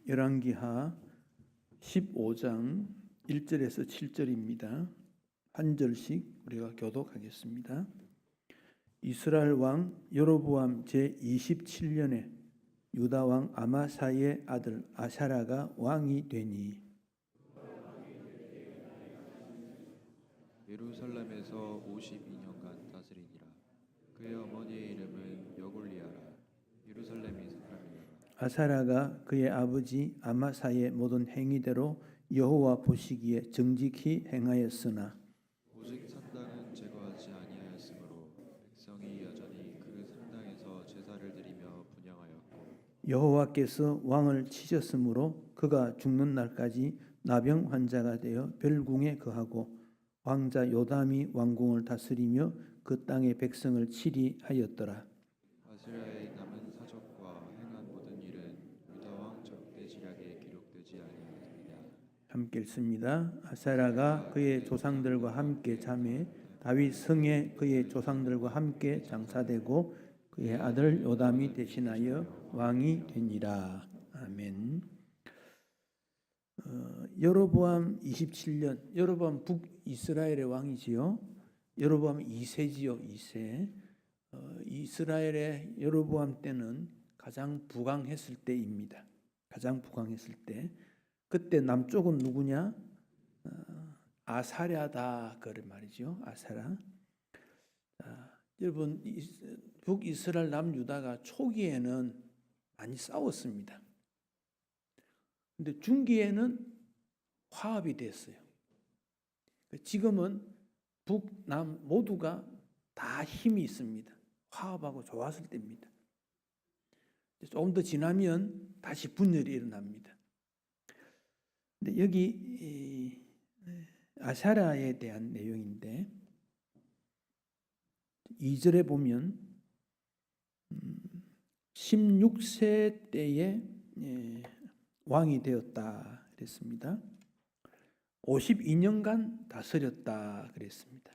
열왕기하 15장 1절에서 7절입니다. 한 절씩 우리가 교독하겠습니다. 이스라엘 왕 여로보암 제27년에 유다 왕 아마사의 아들 아사랴가 왕이 되니 예루살렘에서 52년간 다스리니라. 그의 어머니의 이름은 여골리아라. 예루살렘이 사람이라. 아사랴가 그의 아버지 아마사의 모든 행위대로 여호와 보시기에 정직히 행하였으나 오직 산당은 제거하지 아니하였으므로 백성이 여전히 그 산당에서 제사를 드리며 분향하였고 여호와께서 왕을 치셨으므로 그가 죽는 날까지 나병 환자가 되어 별궁에 거하고 왕자 요담이 왕궁을 다스리며 그 땅의 백성을 치리하였더라. 아스랴의 남은 사적과 행한 모든 일은 유다 왕 적대지략에 기록되지 아니하였느냐. 함께 읽습니다. 아사랴가 그의 조상들과 함께 잠에 다윗 성에 그의 조상들과 함께 장사되고 그의 아들 요담이 대신하여 왕이 되니라. 아멘. 여로보암 27년, 여로보암 북이스라엘의 왕이지요. 여로보암 2세지요, 2세. 이스라엘의 여로보암 때는 가장 부강했을 때입니다. 가장 부강했을 때. 그때 남쪽은 누구냐? 아사랴다 그래 말이죠. 아사랴. 여러분 북이스라엘 남유다가 초기에는 많이 싸웠습니다. 근데 중기에는 화합이 됐어요. 지금은 북남 모두가 다 힘이 있습니다. 화합하고 좋았을 때입니다. 조금 더 지나면 다시 분열이 일어납니다. 근데 여기 아사랴에 대한 내용인데 2절에 보면 16세 때에 왕이 되었다 그랬습니다. 52년간 다스렸다 그랬습니다.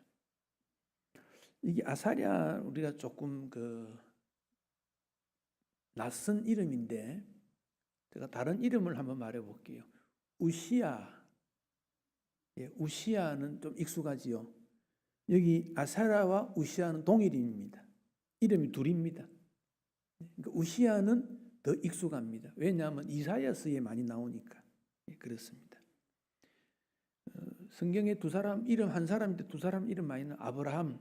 이게 아사랴 우리가 조금 낯선 이름인데 제가 다른 이름을 한번 말해 볼게요. 우시야. 우시야는 좀 익숙하지요. 여기 아사랴와 우시야는 동일인입니다. 이름이 둘입니다. 그러니까 우시야는 더 익숙합니다. 왜냐하면 이사야서에 많이 나오니까. 그렇습니다. 성경에 두 사람 이름 한 사람인데 두 사람 이름 많이 나와요.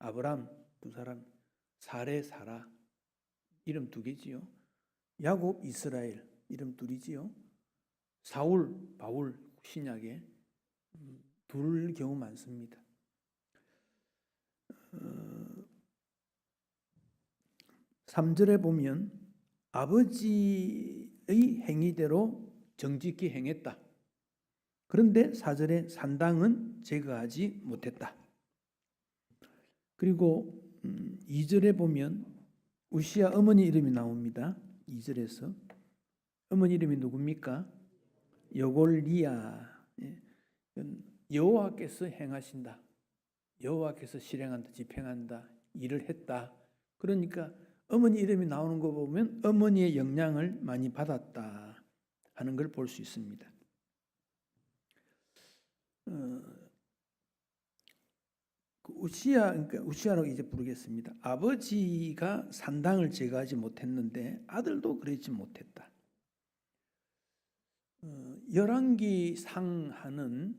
아브람 두 사람, 사라 이름 두 개지요. 야곱 이스라엘 이름 둘이지요. 사울 바울 신약에 둘 경우 많습니다. 3절에 보면 아버지의 행위대로 정직히 행했다. 그런데 4절에 산당은 제거하지 못했다. 그리고 2절에 보면 우시야 어머니 이름이 나옵니다. 2절에서 어머니 이름이 누굽니까? 여골리아. 여호와께서 행하신다. 여호와께서 실행한다, 집행한다, 일을 했다. 그러니까 어머니 이름이 나오는 거 보면 어머니의 영향을 많이 받았다 하는 걸 볼 수 있습니다. 그러니까 우시야라고 이제 부르겠습니다. 아버지가 산당을 제거하지 못했는데 아들도 그러지 못했다. 열왕기 상하는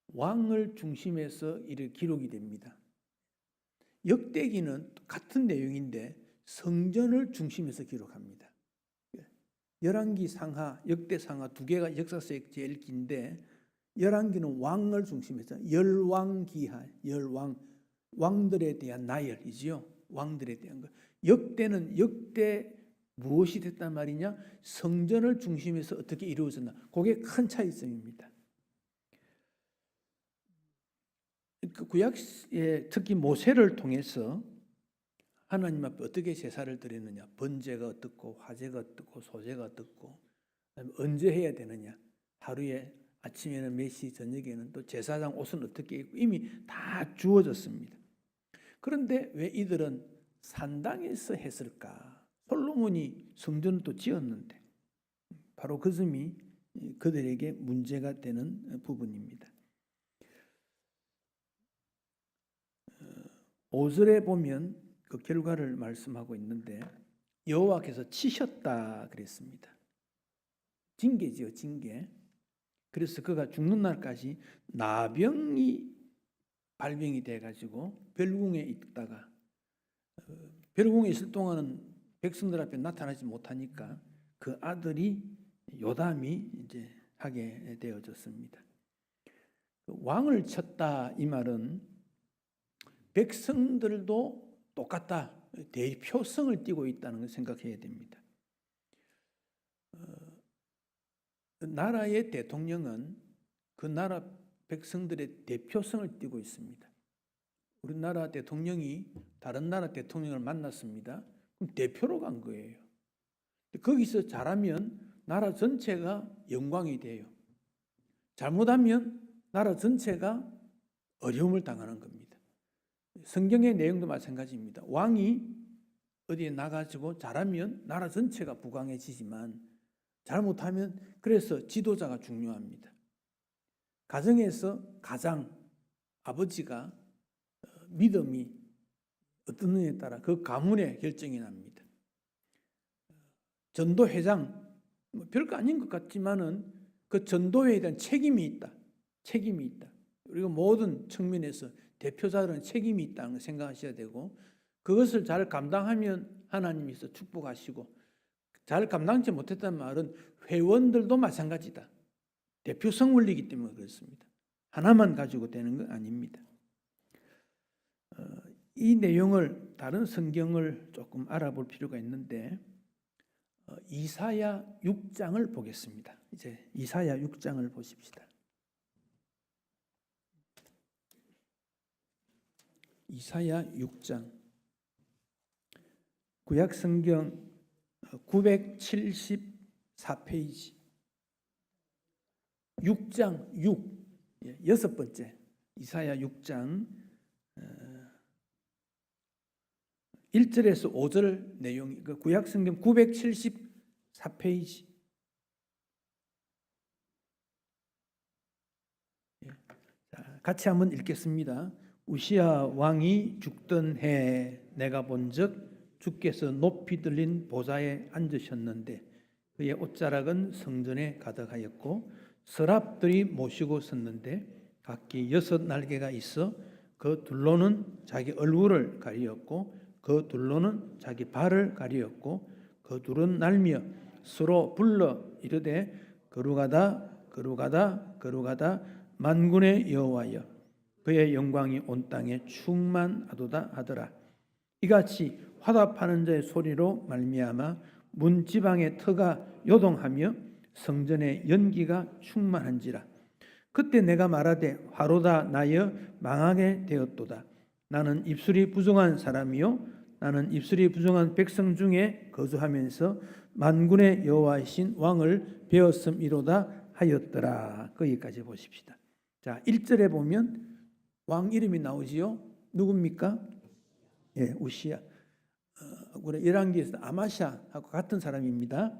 왕을 중심해서 이렇게 기록이 됩니다. 역대기는 같은 내용인데 성전을 중심해서 기록합니다. 열왕기 상하, 역대 상하 두 개가 역사서에 제일 긴데 열왕기는 왕을 중심해서 열왕기하, 왕들에 대한 나열이지요. 왕들에 대한 것. 역대는 역대 무엇이 됐단 말이냐? 성전을 중심해서 어떻게 이루어졌나? 그게 큰 차이점입니다. 구약에 특히 모세를 통해서 하나님 앞에 어떻게 제사를 드리느냐? 번제가 어떻고 화제가 어떻고 소제가 어떻고 언제 해야 되느냐? 하루에 아침에는 몇 시, 저녁에는 또 제사장 옷은 어떻게 입고 이미 다 주어졌습니다. 그런데 왜 이들은 산당에서 했을까? 솔로몬이 성전을 또 지었는데 바로 그 점이 그들에게 문제가 되는 부분입니다. 5절에 보면 그 결과를 말씀하고 있는데 여호와께서 치셨다 그랬습니다. 징계지요, 징계. 그래서 그가 죽는 날까지 나병이 발병이 돼가지고 별궁에 있다가 별궁에 있을 동안은 백성들 앞에 나타나지 못하니까 그 아들이 요담이 이제 하게 되어졌습니다. 왕을 쳤다 이 말은 백성들도 똑같다, 대표성을 띠고 있다는 걸 생각해야 됩니다. 나라의 대통령은 그 나라 백성들의 대표성을 띠고 있습니다. 우리나라 대통령이 다른 나라 대통령을 만났습니다. 그럼 대표로 간 거예요. 거기서 잘하면 나라 전체가 영광이 돼요. 잘못하면 나라 전체가 어려움을 당하는 겁니다. 성경의 내용도 마찬가지입니다. 왕이 어디에 나가지고 잘하면 나라 전체가 부강해지지만 잘못하면 그래서 지도자가 중요합니다. 가정에서 가장 아버지가 믿음이 어떤느냐에 따라 그 가문의 결정이 납니다. 전도회장 별거 아닌 것 같지만은 그 전도회에 대한 책임이 있다. 책임이 있다. 그리고 모든 측면에서 대표자들은 책임이 있다는 걸 생각하셔야 되고 그것을 잘 감당하면 하나님께서 축복하시고 잘 감당치 못했다는 말은 회원들도 마찬가지다. 대표성 원리이기 때문에 그렇습니다. 하나만 가지고 되는 건 아닙니다. 이 내용을 다른 성경을 조금 알아볼 필요가 있는데 이사야 6장을 보겠습니다. 이제 이사야 6장을 보십시다. 이사야 6장 구약 성경 974페이지 6장 6 여섯 번째 이사야 6장 1절에서 5절 내용이 그 구약 성경 974페이지 같이 한번 읽겠습니다. 우시야 왕이 죽던 해 내가 본즉 주께서 높이 들린 보좌에 앉으셨는데 그의 옷자락은 성전에 가득하였고 서랍들이 모시고 섰는데 각기 6 날개가 있어 그 둘로는 자기 얼굴을 가리었고 그 둘로는 자기 발을 가리었고 그 둘은 날며 서로 불러 이르되 거룩하다 거룩하다 거룩하다 만군의 여호와여 그의 영광이 온 땅에 충만하도다 하더라. 이같이 화답하는 자의 소리로 말미암아 문 지방의 터가 요동하며 성전의 연기가 충만한지라. 그때 내가 말하되 화로다 나여 망하게 되었도다. 나는 입술이 부정한 사람이요 나는 입술이 부정한 백성 중에 거주하면서 만군의 여호와이신 왕을 배웠음이로다 하였더라. 거기까지 보십시다. 자, 1절에 보면 왕 이름이 나오지요. 누굽니까? 예, 우시야. 우리 열왕기에서 아마샤하고 같은 사람입니다.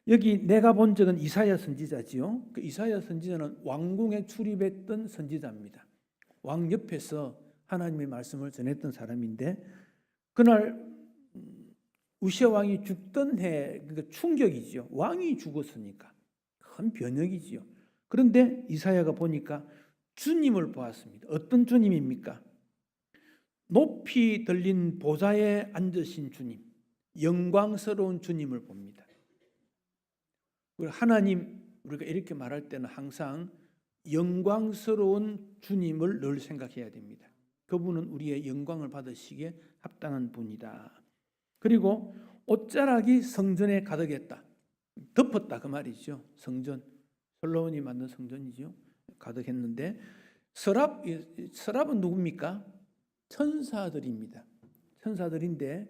여기 내가 본 적은 이사야 선지자지요. 그 이사야 선지자는 왕궁에 출입했던 선지자입니다. 왕 옆에서 하나님의 말씀을 전했던 사람인데 그날 우시야 왕이 죽던 해 그러니까 충격이지요. 왕이 죽었으니까 큰 변혁이지요. 그런데 이사야가 보니까 주님을 보았습니다. 어떤 주님입니까? 높이 들린 보좌에 앉으신 주님, 영광스러운 주님을 봅니다. 하나님 우리가 이렇게 말할 때는 항상 영광스러운 주님을 늘 생각해야 됩니다. 그분은 우리의 영광을 받으시기에 합당한 분이다. 그리고 옷자락이 성전에 가득했다. 덮었다 그 말이죠. 성전, 솔로몬이 만든 성전이죠. 가득했는데 서랍은 누굽니까? 천사들입니다. 천사들인데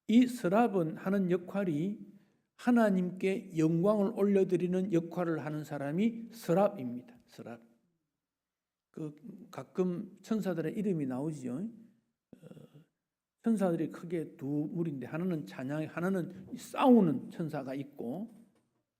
이 서랍은 하는 역할이 하나님께 영광을 올려드리는 역할을 하는 사람이 서랍입니다. 서랍. 가끔 천사들의 이름이 나오지요. 천사들이 크게 두 무리인데 하나는 찬양, 하나는 싸우는 천사가 있고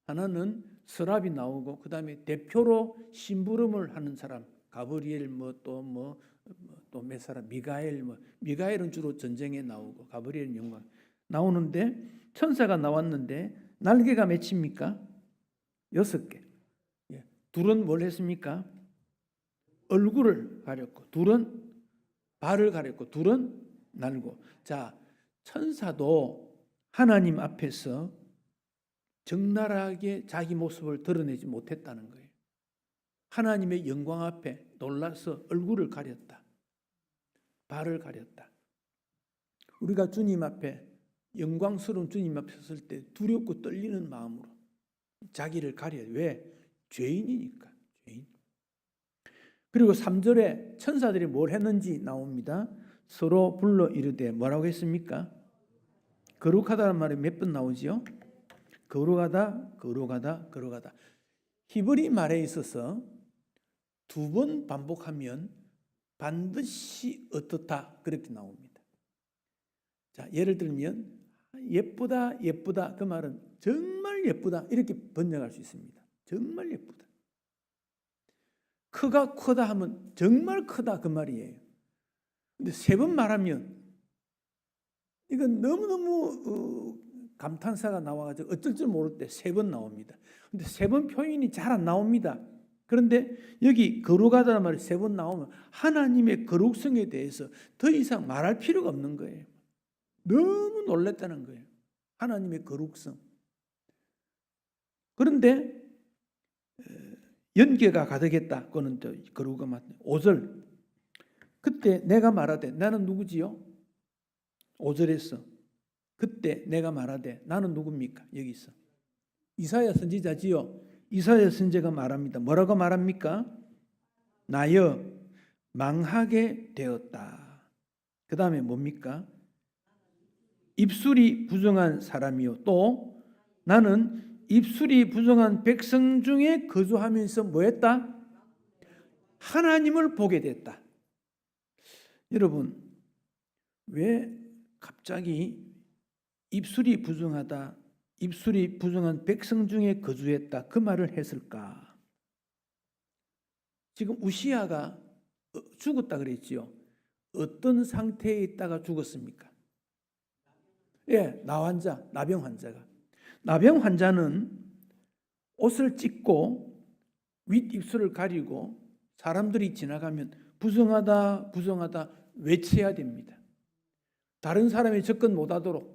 하나는 서랍이 나오고 그 다음에 대표로 심부름을 하는 사람 가브리엘 또 몇 사람 미가엘은 주로 전쟁에 나오고 가브리엘은 영광 나오는데 천사가 나왔는데 날개가 몇입니까? 6개. 둘은 뭘 했습니까? 얼굴을 가렸고 둘은 발을 가렸고 둘은 날고. 자, 천사도 하나님 앞에서 적나라하게 자기 모습을 드러내지 못했다는 거예요. 하나님의 영광 앞에 놀라서 얼굴을 가렸다. 발을 가렸다. 우리가 주님 앞에 영광스러운 주님 앞에 섰을 때 두렵고 떨리는 마음으로 자기를 가려요. 왜? 죄인이니까. 죄인. 그리고 3절에 천사들이 뭘 했는지 나옵니다. 서로 불러 이르되 뭐라고 했습니까? 거룩하다는 말이 몇 번 나오지요? 거룩하다, 거룩하다, 거룩하다. 히브리 말에 있어서 2번 반복하면 반드시 어떻다 그렇게 나옵니다. 자, 예를 들면 예쁘다, 예쁘다 그 말은 정말 예쁘다 이렇게 번역할 수 있습니다. 정말 예쁘다. 크가 크다 하면 정말 크다 그 말이에요. 근데 3번 말하면 이건 너무너무 감탄사가 나와가지고 어쩔 줄 모를 때 3번 나옵니다. 근데 3번 표현이 잘 안 나옵니다. 그런데 여기 거룩하다는 말이 3번 나오면 하나님의 거룩성에 대해서 더 이상 말할 필요가 없는 거예요. 너무 놀랐다는 거예요. 하나님의 거룩성. 그런데 연계가 가득했다. 그거는 또 거룩한 맞네. 5절. 그때 내가 말하되 나는 누구지요? 5절에서 그때 내가 말하되 나는 누굽니까? 여기 있어. 이사야 선지자지요. 이사야 선지자가 말합니다. 뭐라고 말합니까? 나여 망하게 되었다. 그 다음에 뭡니까? 입술이 부정한 사람이요. 또 나는 입술이 부정한 백성 중에 거주하면서 뭐했다? 하나님을 보게 됐다. 여러분, 왜 갑자기 입술이 부정하다, 입술이 부정한 백성 중에 거주했다 그 말을 했을까? 지금 우시야가 죽었다 그랬지요. 어떤 상태에 있다가 죽었습니까? 예, 나환자, 나병 환자가. 나병 환자는 옷을 찢고 윗입술을 가리고 사람들이 지나가면 부정하다, 부정하다 외쳐야 됩니다. 다른 사람이 접근 못하도록.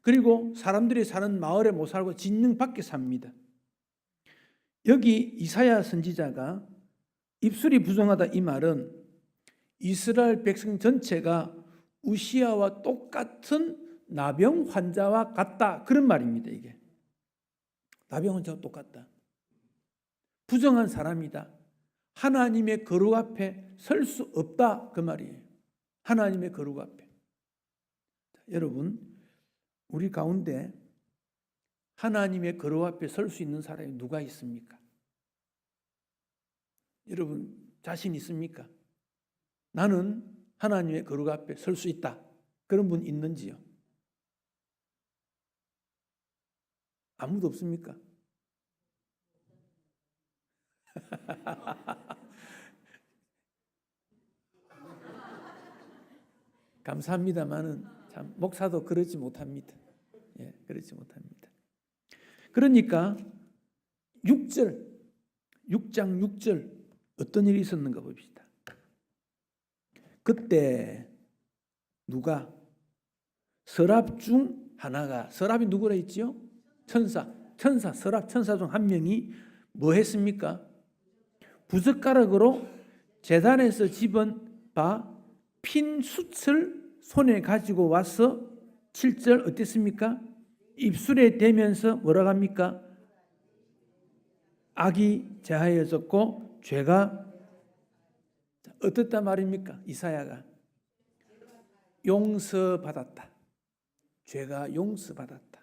그리고 사람들이 사는 마을에 못 살고 진영 밖에 삽니다. 여기 이사야 선지자가 입술이 부정하다 이 말은 이스라엘 백성 전체가 우시야와 똑같은 나병 환자와 같다 그런 말입니다. 이게 나병 환자와 똑같다. 부정한 사람이다. 하나님의 거룩 앞에 설 수 없다 그 말이에요. 하나님의 거룩 앞에. 자, 여러분, 우리 가운데 하나님의 거룩 앞에 설 수 있는 사람이 누가 있습니까? 여러분 자신 있습니까? 나는 하나님의 거룩 앞에 설 수 있다. 그런 분 있는지요? 아무도 없습니까? 감사합니다만은 참 목사도 그러지 못합니다. 예, 그렇지 못합니다. 그러니까 6장 6절 어떤 일이 있었는가 봅시다. 그때 누가 서랍 중 하나가 서랍이 누구라 했지요? 서랍 천사 중 한 명이 뭐 했습니까? 부젓가락으로 제단에서 집은 바 핀 숯을 손에 가지고 와서 7절 어땠습니까? 입술에 대면서 뭐라고 합니까? 악이 제하여졌고 죄가 어떻단 말입니까? 이사야가 용서받았다. 죄가 용서받았다.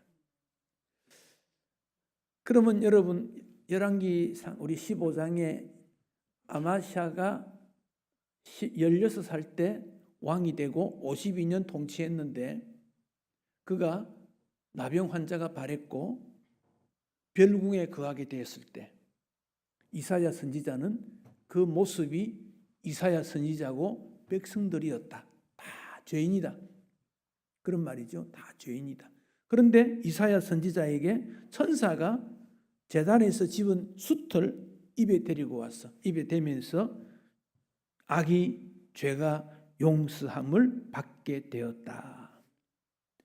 그러면 여러분 열왕기상 우리 15장에 아마샤가 16살 때 왕이 되고 52년 통치했는데 그가 나병 환자가 발했고 별궁에 거하게 되었을 때 이사야 선지자는 그 모습이 이사야 선지자고 백성들이었다. 다 죄인이다. 그런 말이죠. 다 죄인이다. 그런데 이사야 선지자에게 천사가 제단에서 집은 숯을 입에 데리고 왔어. 입에 대면서 악이 죄가 용서함을 받게 되었다.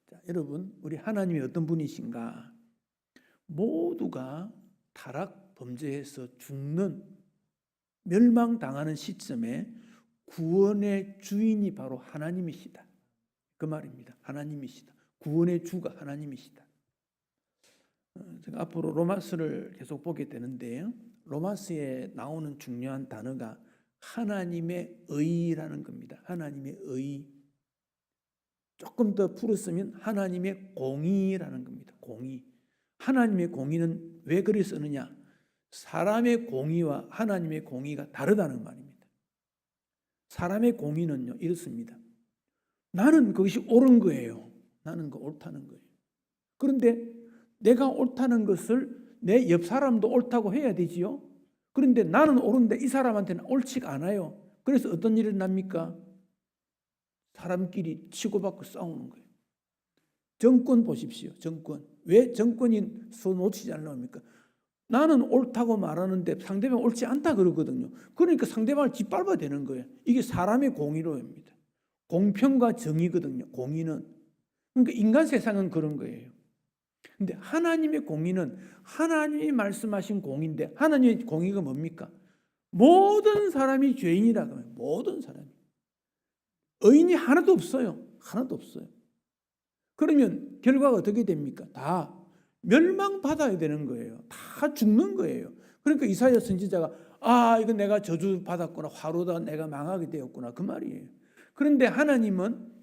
자, 여러분, 우리 하나님이 어떤 분이신가? 모두가 타락 범죄해서 죽는 멸망당하는 시점에 구원의 주인이 바로 하나님이시다. 그 말입니다. 하나님이시다. 구원의 주가 하나님이시다. 제가 앞으로 로마서를 계속 보게 되는데요. 로마서에 나오는 중요한 단어가 하나님의 의라는 겁니다. 하나님의 의. 조금 더 풀었으면 하나님의 공의라는 겁니다. 공의. 하나님의 공의는 왜 그리 쓰느냐? 사람의 공의와 하나님의 공의가 다르다는 말입니다. 사람의 공의는요, 이렇습니다. 나는 그것이 옳은 거예요. 나는 그 옳다는 거예요. 그런데 내가 옳다는 것을 내 옆 사람도 옳다고 해야 되지요. 그런데 나는 옳은데 이 사람한테는 옳지가 않아요. 그래서 어떤 일이 납니까? 사람끼리 치고받고 싸우는 거예요. 정권 보십시오. 정권. 왜 정권이 손 놓치지 않습니까? 나는 옳다고 말하는데 상대방 옳지 않다 그러거든요. 그러니까 상대방을 짓밟아야 되는 거예요. 이게 사람의 공의로입니다. 공평과 정의거든요. 공의는. 그러니까 인간 세상은 그런 거예요. 근데 하나님의 공의는 하나님이 말씀하신 공의인데 하나님의 공의가 뭡니까? 모든 사람이 죄인이라 그러면 모든 사람이. 의인이 하나도 없어요. 하나도 없어요. 그러면 결과가 어떻게 됩니까? 다 멸망받아야 되는 거예요. 다 죽는 거예요. 그러니까 이사야 선지자가 이거 내가 저주받았구나. 화로다 내가 망하게 되었구나. 그 말이에요. 그런데 하나님은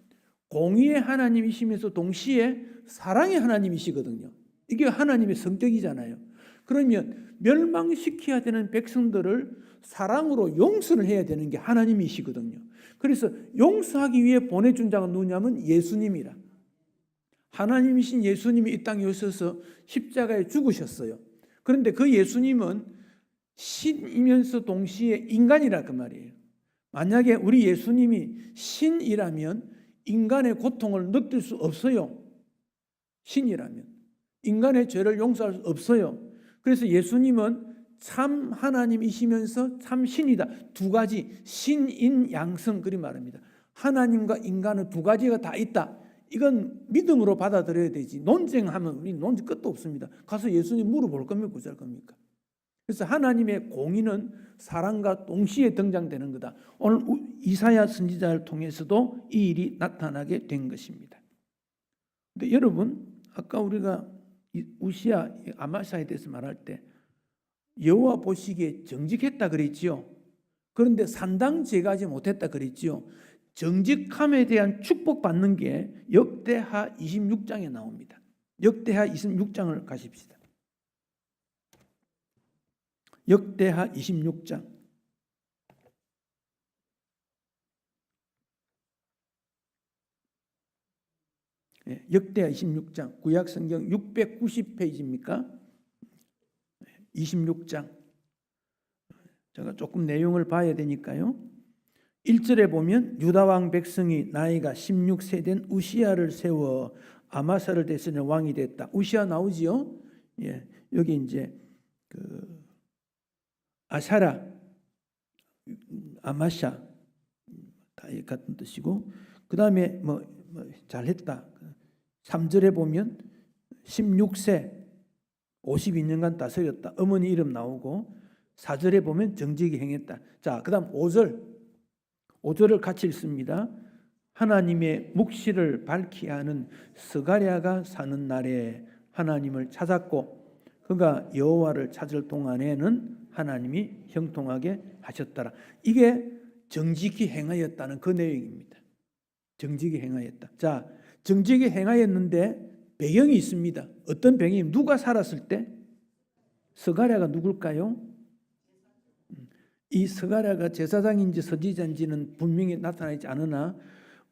공의의 하나님이시면서 동시에 사랑의 하나님이시거든요. 이게 하나님의 성격이잖아요. 그러면 멸망시켜야 되는 백성들을 사랑으로 용서를 해야 되는 게 하나님이시거든요. 그래서 용서하기 위해 보내준 자가 누구냐면 예수님이라. 하나님이신 예수님이 이 땅에 오셔서 십자가에 죽으셨어요. 그런데 그 예수님은 신이면서 동시에 인간이라 그 말이에요. 만약에 우리 예수님이 신이라면 인간의 고통을 느낄 수 없어요. 신이라면 인간의 죄를 용서할 수 없어요. 그래서 예수님은 참 하나님이시면서 참 신이다. 두 가지 신인 양성 그리 말합니다. 하나님과 인간은 두 가지가 다 있다. 이건 믿음으로 받아들여야 되지. 논쟁하면 우리 논쟁 끝도 없습니다. 가서 예수님 물어볼 겁니까? 어쩔 겁니까? 그래서 하나님의 공의는 사랑과 동시에 등장되는 거다. 오늘 이사야 선지자를 통해서도 이 일이 나타나게 된 것입니다. 근데 여러분, 아까 우리가 우시야, 아마샤에 대해서 말할 때 여호와 보시기에 정직했다 그랬지요. 그런데 산당제가하지 못했다 그랬지요. 정직함에 대한 축복받는 게 역대하 26장에 나옵니다. 역대하 26장을 가십시다. 역대하 26장. 역대하 26장. 구약성경 690페이지입니까? 26장. 제가 조금 내용을 봐야 되니까요. 1절에 보면 유다왕 백성이 나이가 16세 된 우시야를 세워 아마사를 대신해 왕이 됐다. 우시야 나오지요? 예, 여기 이제 그 아사라, 아마샤 다 같은 뜻이고, 그 다음에 뭐 잘했다. 3절에 보면 16세 52년간 다스렸다. 어머니 이름 나오고 4절에 보면 정직히 행했다. 자, 그 다음 5절을 같이 읽습니다. 하나님의 묵시를 밝히 하는 스가랴가 사는 날에 하나님을 찾았고 그가 여호와를 찾을 동안에는 하나님이 형통하게 하셨더라. 이게 정직히 행하였다는 그 내용입니다. 정직히 행하였다. 자, 정직히 행하였는데 배경이 있습니다. 어떤 배경이 누가 살았을 때? 스가랴가 누굴까요? 이 스가랴가 제사장인지 선지자인지는 분명히 나타나지 않으나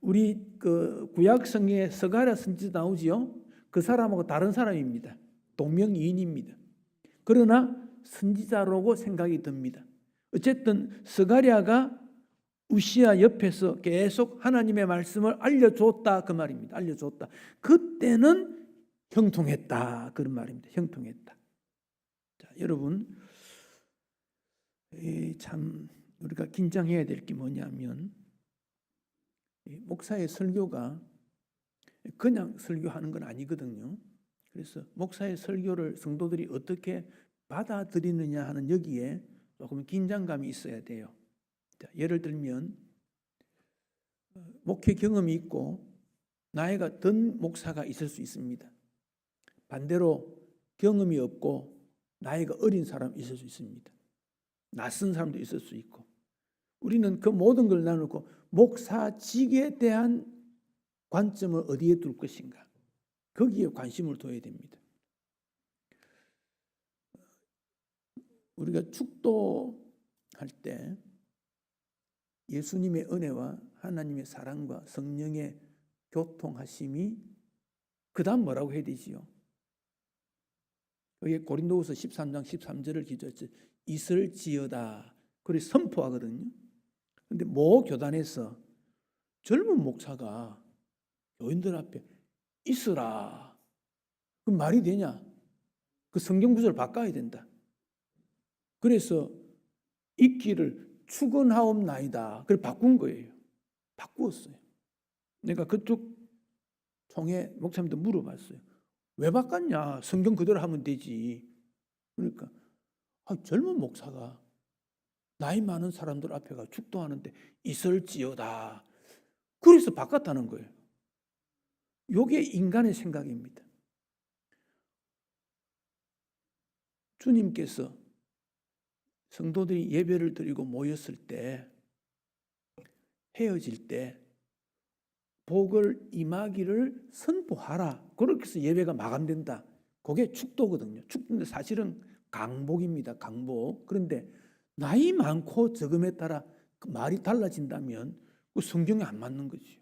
우리 그 구약 성경에 스가랴 선지자 나오지요. 그 사람하고 다른 사람입니다. 동명이인입니다. 그러나 선지자라고 생각이 듭니다. 어쨌든 스가랴가 우시야 옆에서 계속 하나님의 말씀을 알려줬다 그 말입니다. 알려줬다. 그때는 형통했다 그런 말입니다. 형통했다. 자, 여러분 참 우리가 긴장해야 될 게 뭐냐면 목사의 설교가 그냥 설교하는 건 아니거든요. 그래서 목사의 설교를 성도들이 어떻게 받아들이느냐 하는 여기에 조금 긴장감이 있어야 돼요. 자, 예를 들면 목회 경험이 있고 나이가 든 목사가 있을 수 있습니다. 반대로 경험이 없고 나이가 어린 사람이 있을 수 있습니다. 낯선 사람도 있을 수 있고 우리는 그 모든 걸 나누고 목사직에 대한 관점을 어디에 둘 것인가 거기에 관심을 둬야 됩니다. 우리가 축도할 때 예수님의 은혜와 하나님의 사랑과 성령의 교통하심이 그 다음 뭐라고 해야 되지요? 여기 고린도후서 13장 13절을 기조했죠. 있을지어다. 그리고 선포하거든요. 그런데 모 교단에서 젊은 목사가 교인들 앞에 있으라. 그 말이 되냐? 그 성경 구절을 바꿔야 된다. 그래서 있기를 축원하옵나이다. 그걸 바꾼 거예요. 바꾸었어요. 내가 그쪽 총회 목사님도 물어봤어요. 왜 바꿨냐? 성경 그대로 하면 되지. 그러니까 젊은 목사가 나이 많은 사람들 앞에가 축도하는데 있을지어다. 그래서 바꿨다는 거예요. 이게 인간의 생각입니다. 주님께서 성도들이 예배를 드리고 모였을 때 헤어질 때 복을 임하기를 선포하라. 그렇게 해서 예배가 마감된다. 그게 축도거든요. 축도인데 사실은 강복입니다. 강복. 그런데 나이 많고 적음에 따라 그 말이 달라진다면 그 성경에 안 맞는 거죠.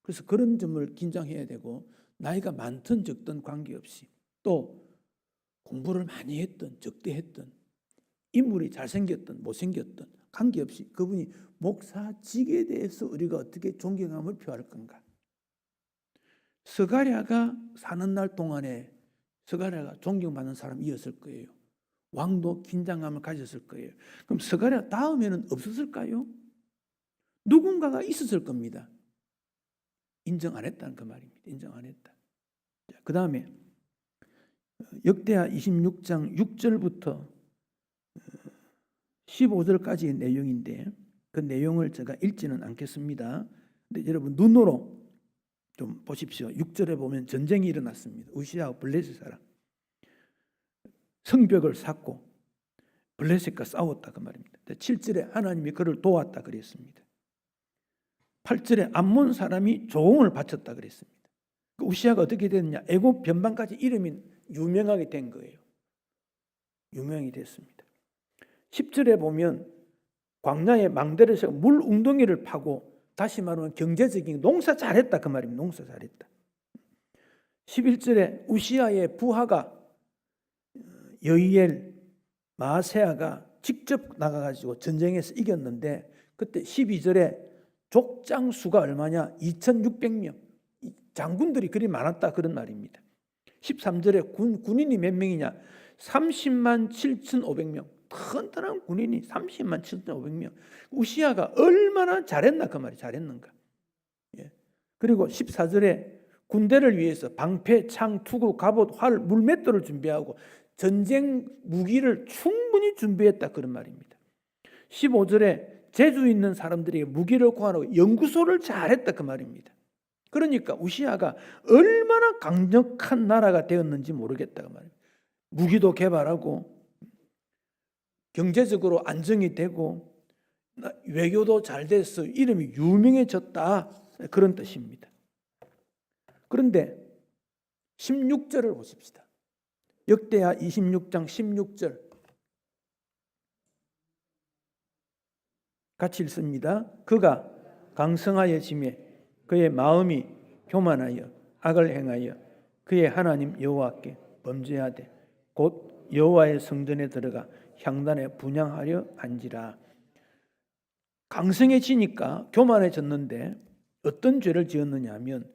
그래서 그런 점을 긴장해야 되고 나이가 많든 적든 관계없이 또 공부를 많이 했든 적게 했든 인물이 잘생겼든 못생겼든 관계없이 그분이 목사직에 대해서 우리가 어떻게 존경함을 표할 건가. 스가랴가 사는 날 동안에 스가랴가 존경받는 사람이었을 거예요. 왕도 긴장감을 가졌을 거예요. 그럼 스가랴 다음에는 없었을까요? 누군가가 있었을 겁니다. 인정 안 했다는 그 말입니다. 인정 안 했다. 그 다음에 역대하 26장 6절부터 15절까지의 내용인데 그 내용을 제가 읽지는 않겠습니다. 근데 여러분 눈으로 좀 보십시오. 6절에 보면 전쟁이 일어났습니다. 우시아와 블레셋 사람 성벽을 쌓고 블레셋과 싸웠다 그 말입니다. 7절에 하나님이 그를 도왔다 그랬습니다. 8절에 암몬 사람이 조공을 바쳤다 그랬습니다. 그 우시아가 어떻게 됐느냐? 애굽 변방까지 이름이 유명하게 된 거예요. 유명이 됐습니다. 10절에 보면 광야의 망대를 세워 물 웅덩이를 파고 다시 말하면 경제적인 농사 잘했다 그 말입니다. 농사 잘했다. 11절에 우시아의 부하가 여이엘 마세아가 직접 나가가지고 전쟁에서 이겼는데 그때 12절에 족장 수가 얼마냐? 2,600명. 장군들이 그리 많았다 그런 말입니다. 13절에 군인이 몇 명이냐? 30만 7,500명. 튼튼한 군인이 30만 7,500명. 우시아가 얼마나 잘했나 그 말이 잘했는가. 예. 그리고 14절에 군대를 위해서 방패, 창, 투구, 갑옷, 활, 물맷돌을 준비하고 전쟁 무기를 충분히 준비했다 그런 말입니다. 15절에 재주 있는 사람들에게 무기를 구하고 연구소를 잘했다 그 말입니다. 그러니까 우시아가 얼마나 강력한 나라가 되었는지 모르겠다 그 말입니다. 무기도 개발하고 경제적으로 안정이 되고 외교도 잘 돼서 이름이 유명해졌다 그런 뜻입니다. 그런데 16절을 보십시다. 역대하 26장 16절 같이 읽습니다. 그가 강성하여 지매 그의 마음이 교만하여 악을 행하여 그의 하나님 여호와께 범죄하되 곧 여호와의 성전에 들어가 향단에 분향하려 한지라. 강성해지니까 교만해졌는데 어떤 죄를 지었느냐 하면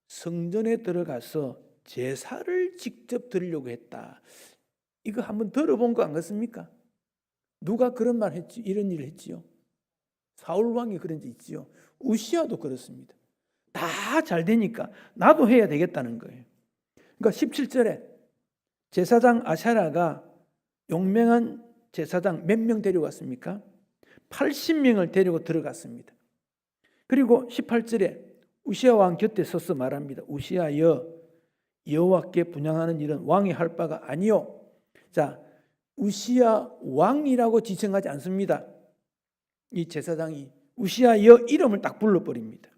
성전에 들어가서 제사를 직접 드리려고 했다. 이거 한번 들어본 거 안 같습니까? 누가 그런 말 했지? 이런 일을 했지요? 사울 왕이 그런 적 있지요. 우시아도 그렇습니다. 다 잘 되니까 나도 해야 되겠다는 거예요. 그러니까 17절에 제사장 아샤라가 용맹한 제사장 몇 명 데려갔습니까? 80명을 데리고 들어갔습니다. 그리고 18절에 우시아 왕 곁에 서서 말합니다. 우시아여, 여호와께 분향하는 일은 왕이 할 바가 아니요. 자, 우시아 왕이라고 지칭하지 않습니다. 이 제사장이 우시아여 이름을 딱 불러버립니다.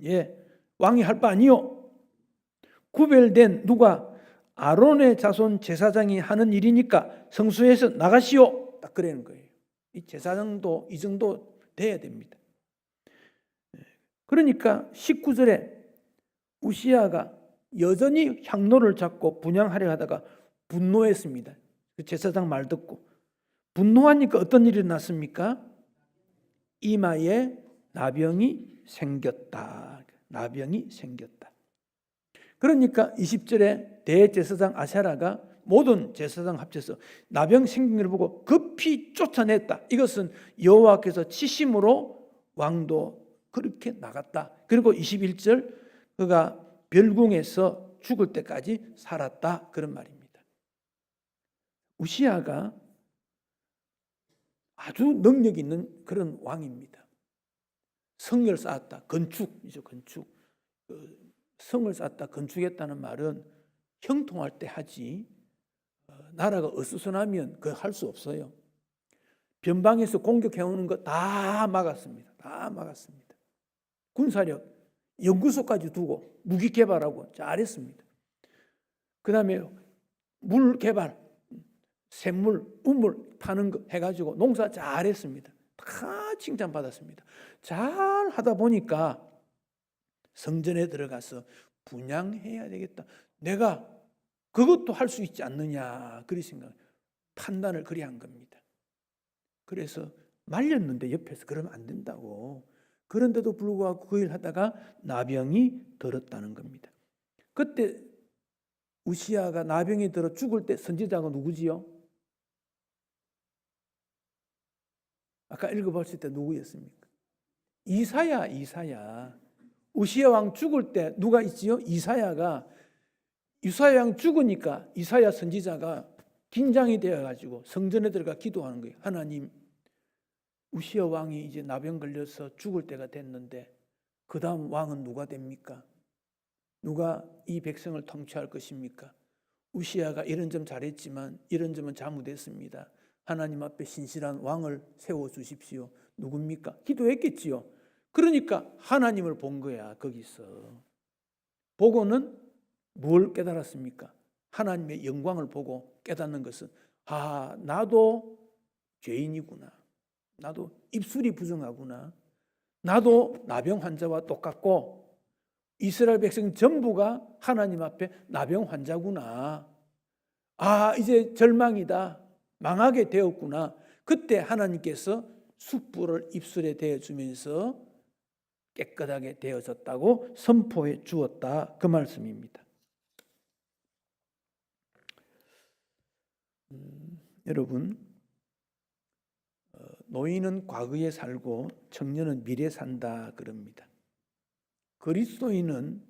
예, 왕이 할 바 아니요. 구별된 누가 아론의 자손 제사장이 하는 일이니까 성소에서 나가시오. 딱 그러는 거예요. 이 제사장도 이 정도 돼야 됩니다. 그러니까 19절에 우시아가 여전히 향로를 잡고 분향하려 하다가 분노했습니다. 제사장 말 듣고 분노하니까 어떤 일이 났습니까? 이마에 나병이 생겼다. 나병이 생겼다. 그러니까 20절에 대제사장 아샤라가 모든 제사장 합쳐서 나병 생긴 걸 보고 급히 쫓아냈다. 이것은 여호와께서 치심으로 왕도 그렇게 나갔다. 그리고 21절 그가 별궁에서 죽을 때까지 살았다. 그런 말입니다. 우시아가 아주 능력 있는 그런 왕입니다. 성을 쌓았다. 건축이죠. 건축. 성을 쌓았다. 건축했다는 말은 형통할 때 하지 나라가 어수선하면 그거 할 수 없어요. 변방에서 공격해오는 거 다 막았습니다. 다 막았습니다. 군사력, 연구소까지 두고 무기 개발하고 잘했습니다. 그 다음에 물 개발, 샘물, 우물 파는 거 해가지고 농사 잘했습니다. 다 칭찬받았습니다. 잘 하다 보니까 성전에 들어가서 분향해야 되겠다. 내가 그것도 할 수 있지 않느냐. 그리 생각, 판단을 그리 한 겁니다. 그래서 말렸는데 옆에서 그러면 안 된다고. 그런데도 불구하고 그 일 하다가 나병이 들었다는 겁니다. 그때 우시아가 나병이 들어 죽을 때 선지자가 누구지요? 아까 읽어봤을 때 누구였습니까? 이사야. 우시아 왕 죽을 때 누가 있지요? 이사야 왕 죽으니까 이사야 선지자가 긴장이 되어가지고 성전에 들어가 기도하는 거예요. 하나님, 우시아 왕이 이제 나병 걸려서 죽을 때가 됐는데 그 다음 왕은 누가 됩니까? 누가 이 백성을 통치할 것입니까? 우시아가 이런 점 잘했지만 이런 점은 잘못했습니다. 하나님 앞에 신실한 왕을 세워주십시오. 누굽니까? 기도했겠지요. 그러니까 하나님을 본 거야. 거기서 보고는 뭘 깨달았습니까? 하나님의 영광을 보고 깨닫는 것은 나도 죄인이구나. 나도 입술이 부정하구나. 나도 나병 환자와 똑같고 이스라엘 백성 전부가 하나님 앞에 나병 환자구나. 이제 절망이다. 망하게 되었구나. 그때 하나님께서 숯불을 입술에 대어주면서 깨끗하게 되어졌다고 선포해 주었다. 그 말씀입니다. 여러분, 노인은 과거에 살고 청년은 미래에 산다 그럽니다. 그리스도인은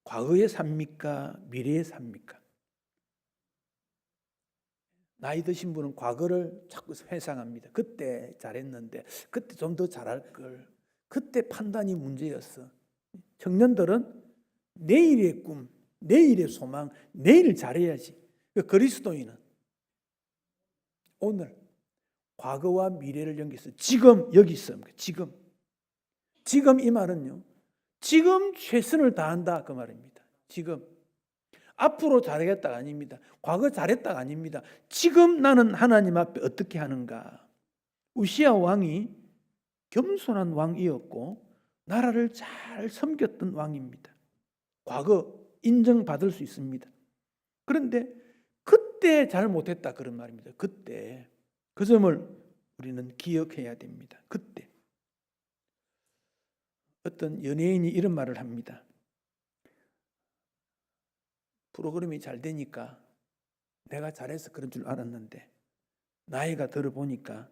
과거에 삽니까? 미래에 삽니까? 나이 드신 분은 과거를 자꾸 회상합니다. 그때 잘했는데, 그때 좀 더 잘할 걸. 그때 판단이 문제였어. 청년들은 내일의 꿈, 내일의 소망, 내일 잘해야지. 그리스도인은 오늘 과거와 미래를 연결해서 지금 여기 있습니다. 지금 이 말은요. 지금 최선을 다한다 그 말입니다. 지금 앞으로 잘하겠다가 아닙니다. 과거 잘했다가 아닙니다. 지금 나는 하나님 앞에 어떻게 하는가. 우시아 왕이 겸손한 왕이었고 나라를 잘 섬겼던 왕입니다. 과거 인정받을 수 있습니다. 그런데 그때 그때 잘 못했다 그런 말입니다. 그때 그 점을 우리는 기억해야 됩니다. 그때 어떤 연예인이 이런 말을 합니다. 프로그램이 잘 되니까 내가 잘해서 그런 줄 알았는데 나이가 들어보니까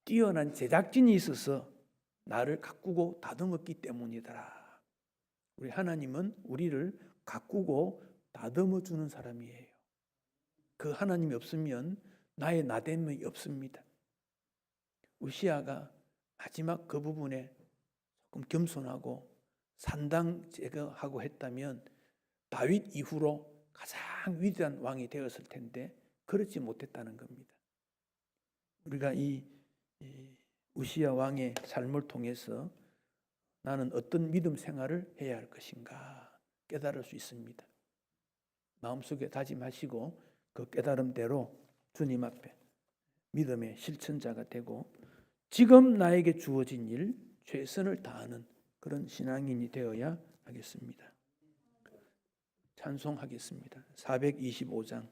뛰어난 제작진이 있어서 나를 가꾸고 다듬었기 때문이더라. 우리 하나님은 우리를 가꾸고 다듬어 주는 사람이에요. 그 하나님이 없으면 나의 나됨이 없습니다. 우시아가 마지막 그 부분에 조금 겸손하고 산당 제거하고 했다면 다윗 이후로 가장 위대한 왕이 되었을 텐데 그렇지 못했다는 겁니다. 우리가 이 우시아 왕의 삶을 통해서 나는 어떤 믿음 생활을 해야 할 것인가 깨달을 수 있습니다. 마음속에 다짐하시고 그 깨달음대로 주님 앞에 믿음의 실천자가 되고 지금 나에게 주어진 일 최선을 다하는 그런 신앙인이 되어야 하겠습니다. 찬송하겠습니다. 425장